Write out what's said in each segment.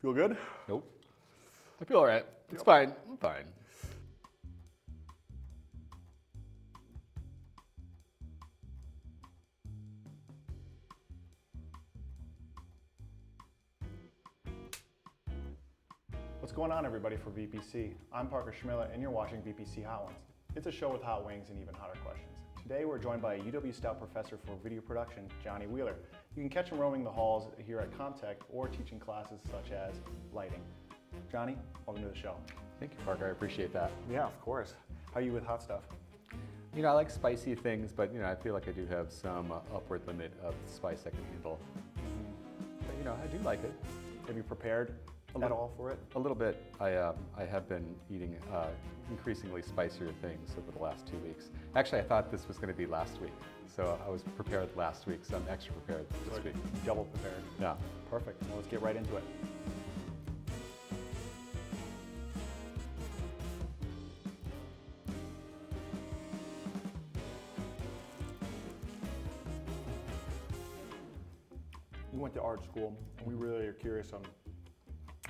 Feel good? Nope. I feel all right. It's fine. I'm fine. What's going on, everybody, for VPC? I'm Parker Schmiller, and you're watching VPC Hot Ones. It's a show with hot wings and even hotter questions. Today, we're joined by a UW-Stout professor for video production, Johnny Wheeler. You can catch him roaming the halls here at Comtech or teaching classes such as lighting. Johnny, welcome to the show. Thank you, Parker. I appreciate that. Yeah, of course. How are you with hot stuff? You know, I like spicy things, but I feel like I do have some upward limit of spice I can handle. But I do like it. Have you prepared at all for it? A little bit. I have been eating increasingly spicier things over the last 2 weeks. Actually, I thought this was going to be last week, so I was prepared last week, so I'm extra prepared this week. Double prepared. Yeah. Perfect. Well, let's get right into it. You went to art school, and we really are curious on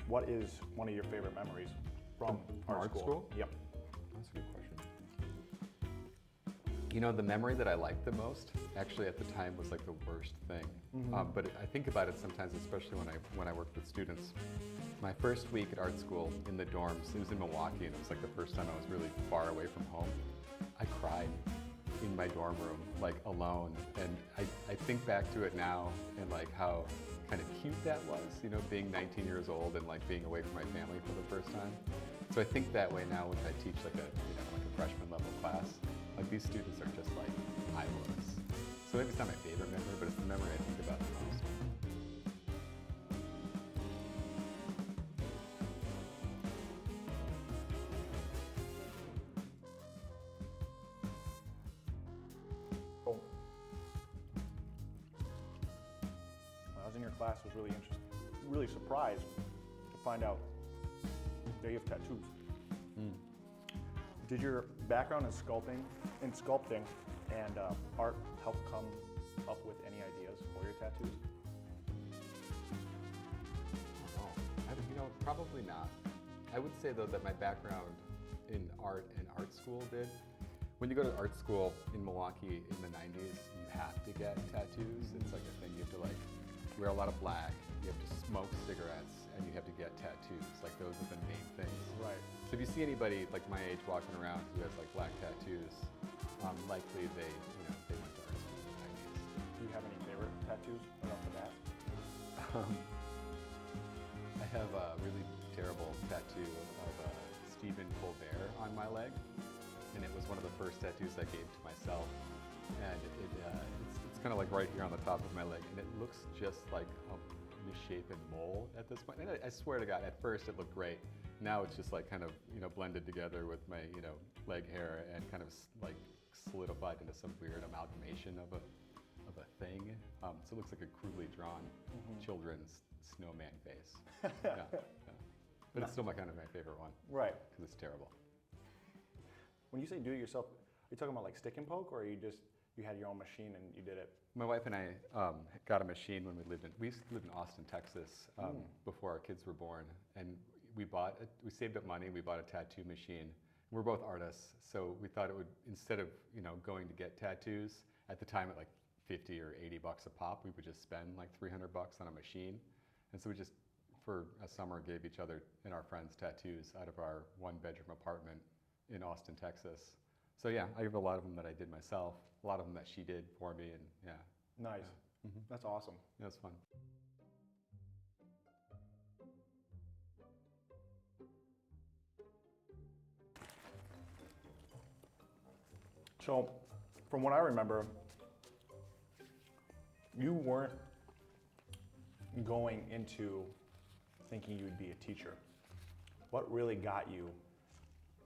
what is one of your favorite memories from art school? Yep. That's a good question. The memory that I liked the most, actually at the time, was like the worst thing. But I think about it sometimes, especially when I worked with students. My first week at art school in the dorms, it was in Milwaukee, and it was like the first time I was really far away from home. I cried in my dorm room, like alone, and I think back to it now and like how kind of cute that was, being 19 years old and like being away from my family for the first time. So I think that way now when I teach like a freshman level class, like these students are just like I was. So maybe it's not my favorite memory, but it's the memory I think about the most. Cool. When I was in your class, was really interesting, really surprised to find out that you have tattoos. Did your background in sculpting and art help come up with any ideas for your tattoos? Probably not. I would say though that my background in art and art school did. When you go to art school in Milwaukee in the 90s, you have to get tattoos. It's like a thing. You have to wear a lot of black, you have to smoke cigarettes, and you have to get tattoos. Like those are the main things. Right. So if you see anybody like my age walking around who has like black tattoos, likely they went to art school in the 90s. Do you have any favorite tattoos right off the bat? I have a really terrible tattoo of Stephen Colbert on my leg, and it was one of the first tattoos I gave to myself. And it's kind of like right here on the top of my leg, and it looks just like a misshapen mole at this point. And I swear to God, at first it looked great. Now it's just like kind of blended together with my leg hair and kind of like solidified into some weird amalgamation of a thing. So it looks like a crudely drawn children's snowman face. Yeah. But it's still my favorite one. Right. Because it's terrible. When you say do it yourself, are you talking about like stick and poke, or you had your own machine and you did it? My wife and I got a machine when we used to live in Austin, Texas, before our kids were born, and we saved up money, we bought a tattoo machine. We're both artists, so we thought it would, instead of going to get tattoos at the time at like 50 or 80 bucks a pop, we would just spend like 300 bucks on a machine. And so we just, for a summer, gave each other and our friends tattoos out of our one-bedroom apartment in Austin, Texas. So yeah, I have a lot of them that I did myself, a lot of them that she did for me, and yeah. Nice. Yeah. That's awesome. It was fun. So, from what I remember, you weren't going into thinking you'd be a teacher. What really got you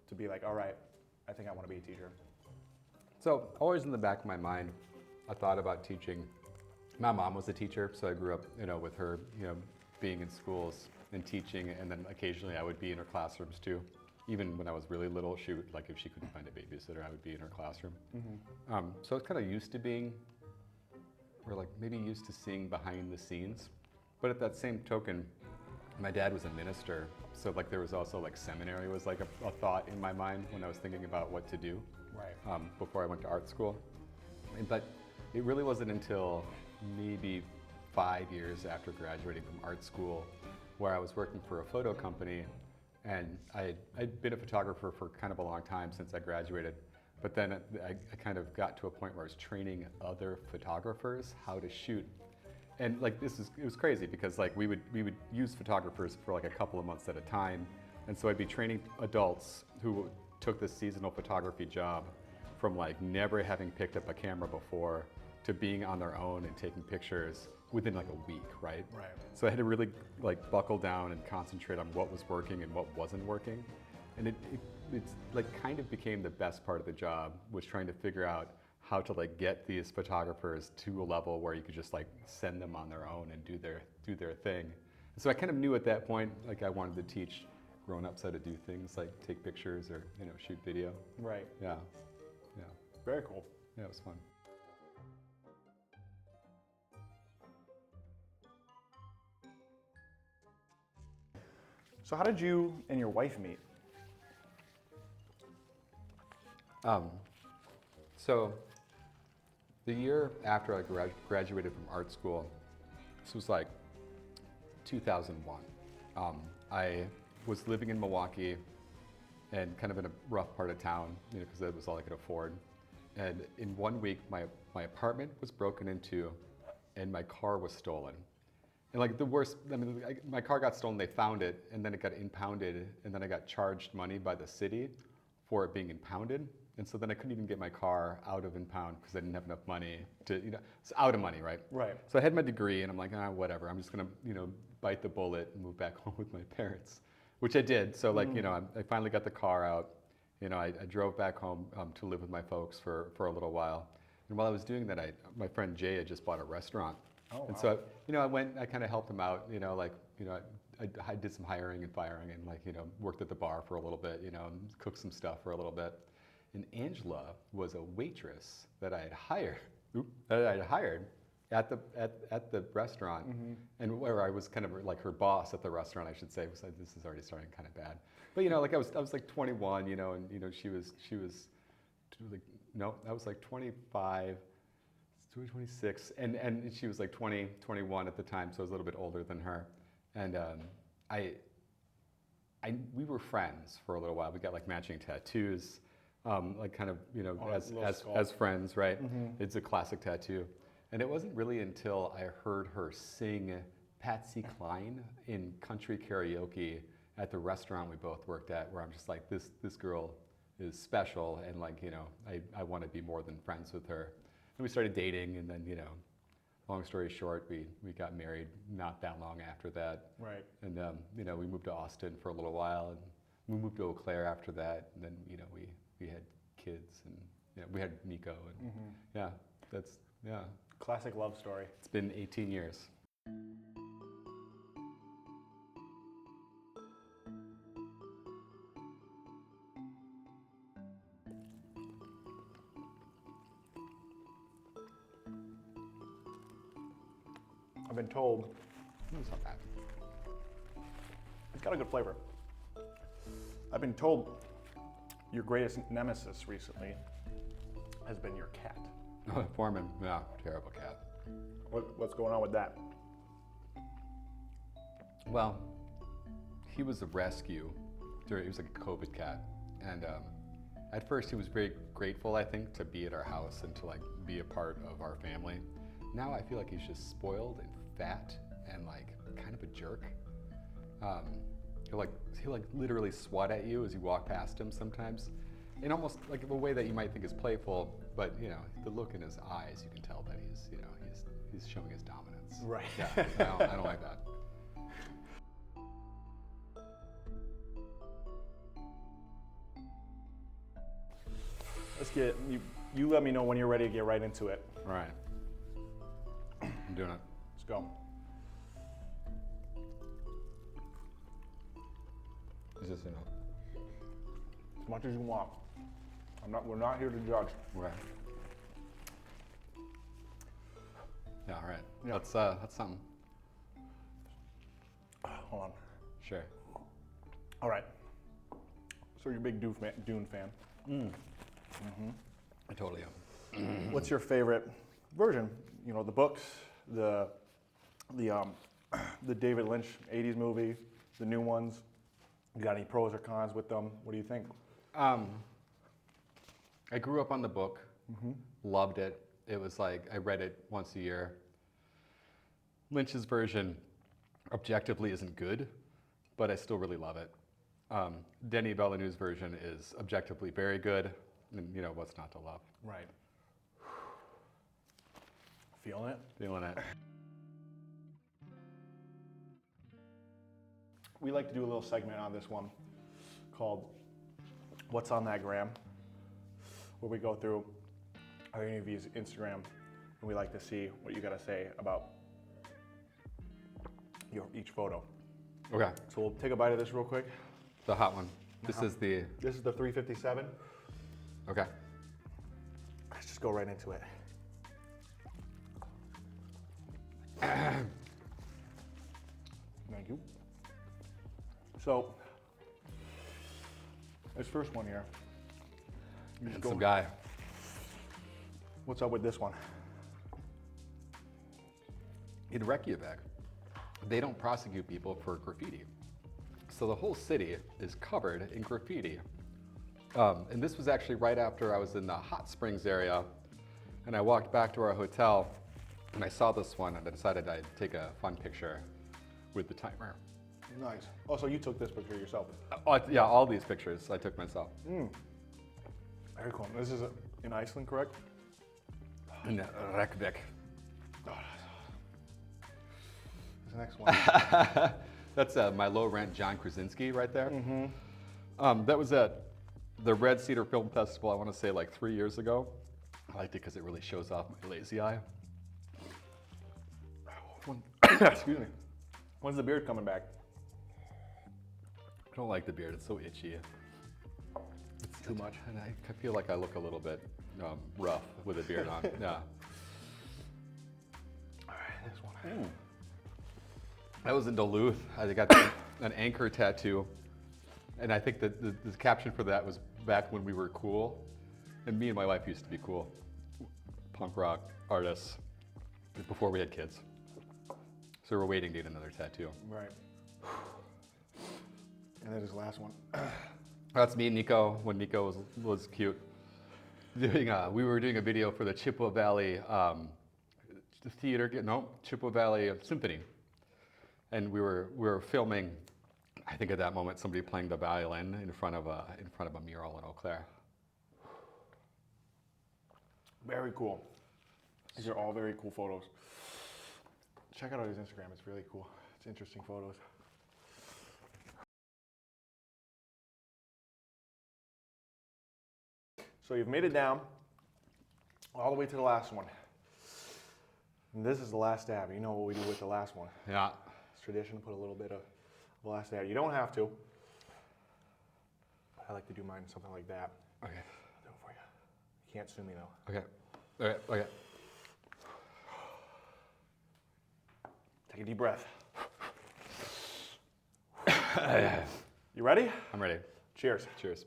to be like, all right, I think I want to be a teacher? So always in the back of my mind, I thought about teaching. My mom was a teacher, so I grew up, with her, being in schools and teaching, and then occasionally I would be in her classrooms too. Even when I was really little, she would, if she couldn't find a babysitter, I would be in her classroom. So I was kind of used to being, or maybe used to seeing behind the scenes. But at that same token, My dad was a minister, so like there was also like seminary was like a thought in my mind when I was thinking about what to do before I went to art school. But it really wasn't until maybe 5 years after graduating from art school where I was working for a photo company, and I'd been a photographer for kind of a long time since I graduated. But then I kind of got to a point where I was training other photographers how to shoot. And like it was crazy because like we would use photographers for like a couple of months at a time. And so I'd be training adults who took this seasonal photography job from like never having picked up a camera before to being on their own and taking pictures within like a week, right? Right. So I had to really like buckle down and concentrate on what was working and what wasn't working. And it's like kind of became the best part of the job, was trying to figure out how to like get these photographers to a level where you could just like send them on their own and do their thing. And so I kind of knew at that point like I wanted to teach grown-ups how to do things like take pictures or shoot video. Right. Yeah. Very cool. Yeah, it was fun. So how did you and your wife meet? So the year after I graduated from art school, this was like 2001. I was living in Milwaukee and kind of in a rough part of town, because that was all I could afford. And in 1 week, my apartment was broken into and my car was stolen. And like the worst, my car got stolen, they found it, and then it got impounded, and then I got charged money by the city for it being impounded. And so then I couldn't even get my car out of impound because I didn't have enough money to, it's out of money, right? Right. So I had my degree and I'm like, whatever, I'm just gonna, bite the bullet and move back home with my parents, which I did. So like, I finally got the car out. I drove back home to live with my folks for a little while. And while I was doing that, my friend Jay had just bought a restaurant. Oh, wow. And so, I kind of helped him out, I did some hiring and firing and worked at the bar for a little bit, and cooked some stuff for a little bit. And Angela was a waitress that I had hired at the restaurant, and where I was kind of like her boss at the restaurant, I should say. So this is already starting kind of bad. But I was like 21, and she was like, no, I was like 25, 26, and she was like 20, 21 at the time, so I was a little bit older than her. And we were friends for a little while. We got like matching tattoos. Like kind of, as friends, right? It's a classic tattoo. And it wasn't really until I heard her sing Patsy Cline in country karaoke at the restaurant we both worked at, where I'm just like, this girl is special, and like, I want to be more than friends with her. And we started dating, and then, long story short, we got married not that long after that. Right. And, we moved to Austin for a little while, and we moved to Eau Claire after that, and then, we had kids, and we had Nico, and Classic love story. It's been 18 years. I've been told It's not bad. it's got a good flavor. I've been told your greatest nemesis recently has been your cat. Foreman, yeah, terrible cat. What's going on with that? Well, he was a rescue. He was like a COVID cat, and at first he was very grateful, I think, to be at our house and to like be a part of our family. Now I feel like he's just spoiled and fat and like kind of a jerk. He'll literally swat at you as you walk past him sometimes, in almost like a way that you might think is playful, but the look in his eyes, you can tell that he's showing his dominance. Right. Yeah, I don't like that. Let's get you let me know when you're ready to get right into it. All right. I'm doing it. Let's go. Is this enough? As much as you want. We're not here to judge. Right. Yeah, all right. Yeah. That's something. Hold on. Sure. All right. So you're a big Dune fan. I totally am. What's your favorite version? You know, the books, the David Lynch 80s movie, the new ones. You got any pros or cons with them? What do you think? I grew up on the book, loved it. It was like, I read it once a year. Lynch's version objectively isn't good, but I still really love it. Denis Villeneuve's version is objectively very good, and you know, what's not to love? Right. Feeling it? Feeling it. We like to do a little segment on this one called What's on That Gram, where we go through our interviews Instagram, and we like to see what you got to say about each photo. Okay, So we'll take a bite of this real quick. the hot one. This is the, This is the 357. okay. Let's just go right into it. Thank you. So, this first one here. You just Handsome guy. What's up with this one? In Reykjavik, they don't prosecute people for graffiti. So the whole city is covered in graffiti. And this was actually right after I was in the hot springs area, and I walked back to our hotel, and I saw this one, and I decided I'd take a fun picture with the timer. Nice. Oh, so you took this picture yourself. Yeah, all these pictures I took myself. Very cool. This is in Iceland, correct? In Reykjavik. This next one. That's my low rent John Krasinski right there. That was at the Red Cedar Film Festival, I want to say like 3 years ago. I liked it because it really shows off my lazy eye. Excuse me. When's the beard coming back? I don't like the beard, it's so itchy. It's too much. And I feel like I look a little bit rough with a beard on. Yeah. All right, this one. I was in Duluth. I got an anchor tattoo. And I think that the caption for that was back when we were cool. And me and my wife used to be cool. Punk rock artists before we had kids. So we're waiting to get another tattoo. Right. And then this last one. That's me and Nico when Nico was cute. We were doing a video for the Chippewa Valley Chippewa Valley Symphony. And we were filming, I think at that moment, somebody playing the violin in front of a mural in Eau Claire. Very cool. These are all very cool photos. Check out his Instagram, it's really cool. It's interesting photos. So you've made it down all the way to the last one. And this is the last dab. You know what we do with the last one. Yeah. It's tradition, put a little bit of the last dab. You don't have to. But I like to do mine something like that. Okay. I'll do it for you. You can't sue me though. Okay. Okay. Okay. Take a deep breath. You ready? I'm ready. Cheers. Cheers.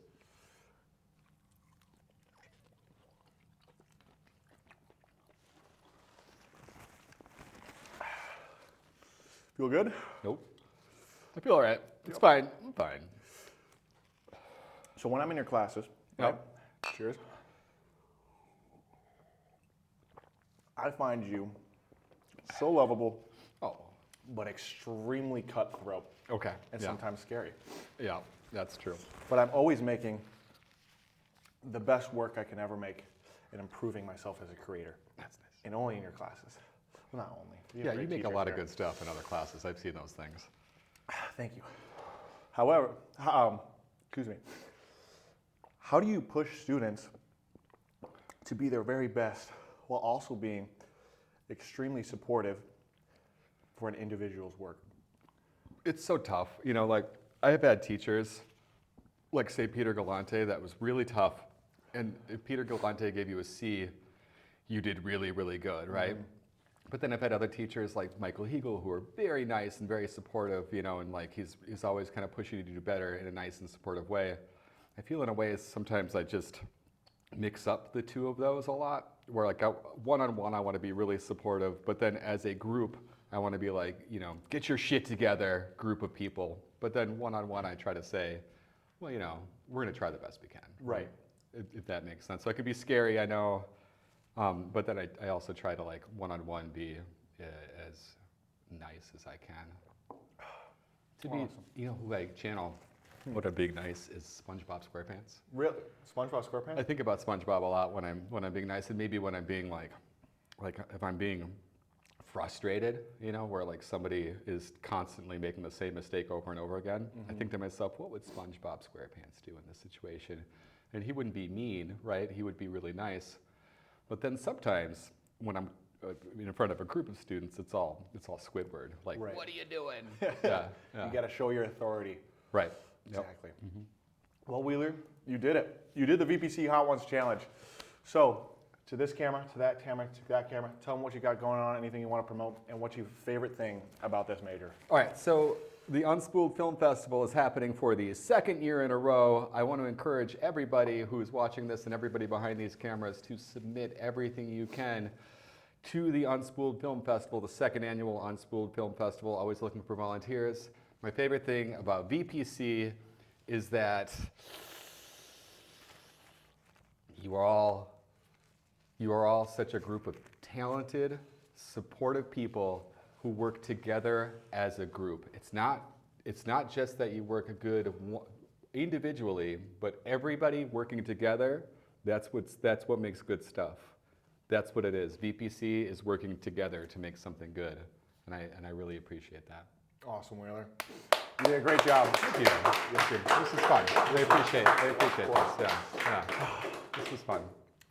Feel good? Nope. I feel all right. It's fine. I'm fine. So when I'm in your classes, Yep. right? Cheers. I find you so lovable, Oh. but extremely cutthroat Okay. and Yeah. sometimes scary. Yeah. That's true. But I'm always making the best work I can ever make and improving myself as a creator. That's nice. And only in your classes. Well, not only. have Yeah, great you make a teachers lot of there. good stuff in other classes. I've seen those things. Thank you. However, excuse me. How do you push students to be their very best while also being extremely supportive for an individual's work? It's so tough. You know, like I have had teachers, like say Peter Galante, that was really tough. And if Peter Galante gave you a C, you did really, really good, right? But then I've had other teachers like Michael Hegel who are very nice and very supportive, you know, and like he's always kind of pushing you to do better in a nice and supportive way. I feel in a way sometimes I just mix up the two of those a lot, where like one-on-one I want to be really supportive, but then as a group I want to be like, you know, get your shit together group of people. But then one-on-one I try to say, well, you know, we're going to try the best we can. Right. If that makes sense. So it could be scary, I know, but then I also try to like one-on-one be as nice as I can. To be, you know, like channel what a big nice is SpongeBob SquarePants. Really? SpongeBob SquarePants? I think about SpongeBob a lot when I'm being nice, and maybe when I'm being like if I'm being frustrated, you know, where like somebody is constantly making the same mistake over and over again. I think to myself, what would SpongeBob SquarePants do in this situation? And he wouldn't be mean, right? He would be really nice. But then sometimes when I'm in front of a group of students, it's all Squidward. Like, Right. What are you doing? Yeah. You got to show your authority. Right. Yep. Exactly. Well, Wheeler, you did it. You did the VPC Hot Ones challenge. So, to this camera, to that camera, to that camera, tell them what you got going on, anything you want to promote, and what's your favorite thing about this major. All right, so the Unspooled Film Festival is happening for the second year in a row. I want to encourage everybody who's watching this and everybody behind these cameras to submit everything you can to the Unspooled Film Festival, the second annual Unspooled Film Festival, always looking for volunteers. My favorite thing about VPC is that you are all such a group of talented, supportive people who work together as a group. It's not just that you work good individually, but everybody working together, that's what makes good stuff. That's what it is. VPC is working together to make something good, and I really appreciate that. Awesome, Wheeler. You did a great job. Thank you. This is fun. I appreciate this. Yeah. This was fun.